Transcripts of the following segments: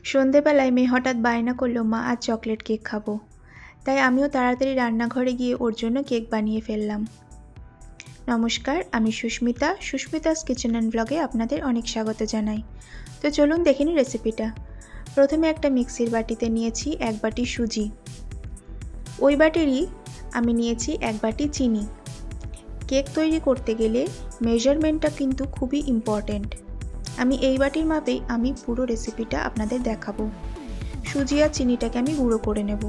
সন্ধেবেলায় মেয়ে হঠাৎ বায়না করলো, মা আজ চকলেট কেক খাবো। তাই আমিও তাড়াতাড়ি রান্নাঘরে গিয়ে ওর জন্য কেক বানিয়ে ফেললাম। নমস্কার, আমি সুস্মিতা। সুস্মিতাস কিচেন অ্যান্ড ব্লগে আপনাদের অনেক স্বাগত জানাই। তো চলুন দেখে নিই রেসিপিটা। প্রথমে একটা মিক্সির বাটিতে নিয়েছি 1 বাটি সুজি। ওই বাটিরই আমি নিয়েছি 1 বাটি চিনি। কেক তৈরি করতে গেলে মেজারমেন্টটা কিন্তু খুবই ইম্পর্ট্যান্ট। আমি এই বাটির মাপেই আমি পুরো রেসিপিটা আপনাদের দেখাবো। সুজি আর চিনিটাকে আমি গুঁড়ো করে নেব।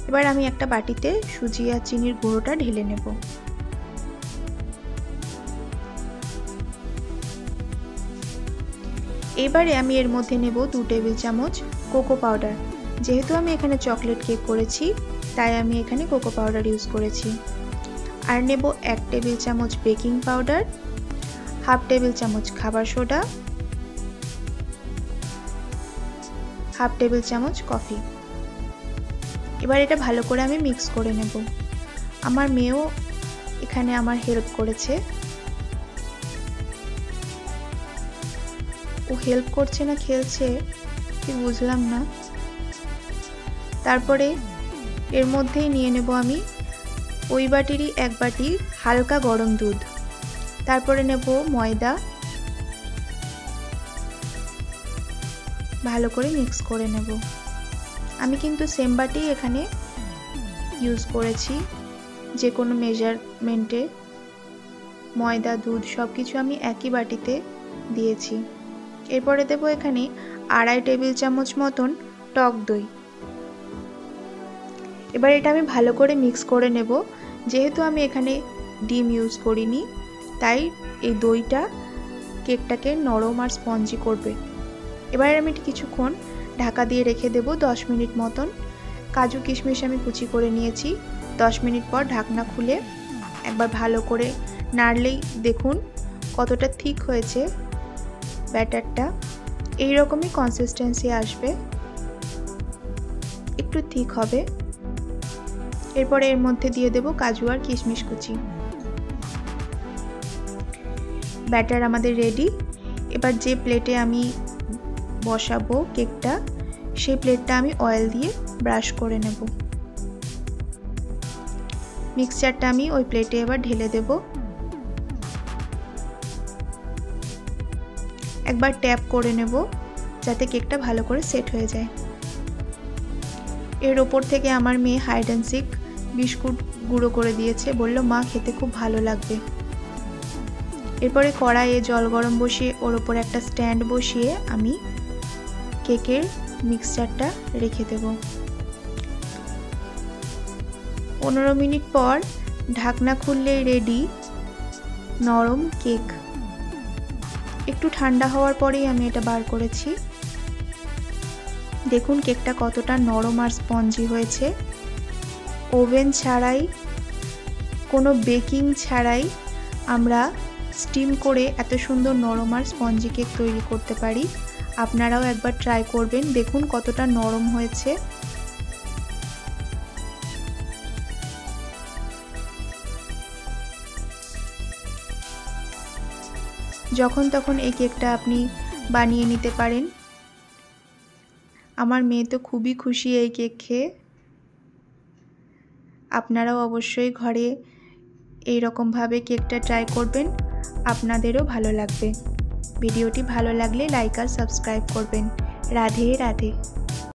এবার আমি একটা বাটিতে সুজি আর চিনির গুঁড়োটা ঢেলে নেব। এবারে আমি এর মধ্যে নেব 2 টেবিল চামচ কোকো পাউডার। যেহেতু আমি এখানে চকলেট কেক করেছি তাই আমি এখানে কোকো পাউডার ইউজ করেছি। আর নেব 1 টেবিল চামচ বেকিং পাউডার, 1/2 টেবিল চামচ খাবার সোডা, 1/2 টেবিল চামচ কফি। এবার এটা ভালো করে আমি মিক্স করে নেব। আমার মেয়েও এখানে আমার হেল্প করেছে। ও হেল্প করছে না খেলছে ঠিক বুঝলাম না। তারপরে এর মধ্যেই নিয়ে নেব আমি ওই বাটিরই 1 বাটি হালকা গরম দুধ। তারপরে নেব ময়দা, ভালো করে মিক্স করে নেব। আমি কিন্তু সেম বাটি এখানে ইউজ করেছি, যে কোনো মেজারমেন্টে ময়দা দুধ সব কিছু আমি একই বাটিতে দিয়েছি। এরপরে দেব এখানে 2.5 টেবিল চামচ মতন টক দই। এবার এটা আমি ভালো করে মিক্স করে নেব। যেহেতু আমি এখানে ডিম ইউজ করিনি তাই এই দইটা কেকটাকে নরম আর স্পঞ্জি করবে। এবার আমি কিছুক্ষণ ঢাকা দিয়ে রেখে দেব 10 মিনিট মতন। কাজু কিশমিশ আমি কুচি করে নিয়েছি। 10 মিনিট পর ঢাকনা খুলে একবার ভালো করে নাড়লেই দেখুন কতটা থিক হয়েছে ব্যাটারটা। এই রকমই কনসিস্টেন্সি আসবে, একটু থিক হবে। এরপরে এর মধ্যে দিয়ে দেব কাজু আর কিশমিশ কুচি। ব্যাটার আমাদের রেডি। এবার যে প্লেটে আমি বসাবো কেকটা সেই প্লেটটা আমি অয়েল দিয়ে ব্রাশ করে নেব। মিক্সচারটা আমি ওই প্লেটে এবার ঢেলে দেব। একবার ট্যাপ করে নেব যাতে কেকটা ভালো করে সেট হয়ে যায়। এর ওপর থেকে আমার মেয়ে হাইড অ্যান্ড সিক বিস্কুট গুঁড়ো করে দিয়েছে, বলল মা খেতে খুব ভালো লাগবে। এরপরে কড়াইয়ে জল গরম বসিয়ে ওর ওপর একটা স্ট্যান্ড বসিয়ে আমি কেকের মিক্সচারটা রেখে দেব। 15 মিনিট পর ঢাকনা খুললেই রেডি নরম কেক। একটু ঠান্ডা হওয়ার পরেই আমি এটা বার করেছি। দেখুন কেকটা কতটা নরম আর স্পঞ্জি হয়েছে। ওভেন ছাড়াই, কোনো বেকিং ছাড়াই আমরা স্টিম করে এত সুন্দর নরম আর স্পঞ্জি কেক তৈরি করতে পারি। আপনারাও একবার ট্রাই করবেন, দেখুন কতটা নরম হয়েছে। যখন তখন এই কেকটা আপনি বানিয়ে নিতে পারেন। আমার মেয়ে তো খুবই খুশি এই কেক খেয়ে। আপনারাও অবশ্যই ঘরে এই রকমভাবে কেকটা ট্রাই করবেন, আপনাদেরও ভালো লাগবে। ভিডিওটি ভালো লাগলে লাইক আর সাবস্ক্রাইব করবেন। রাধে রাধে।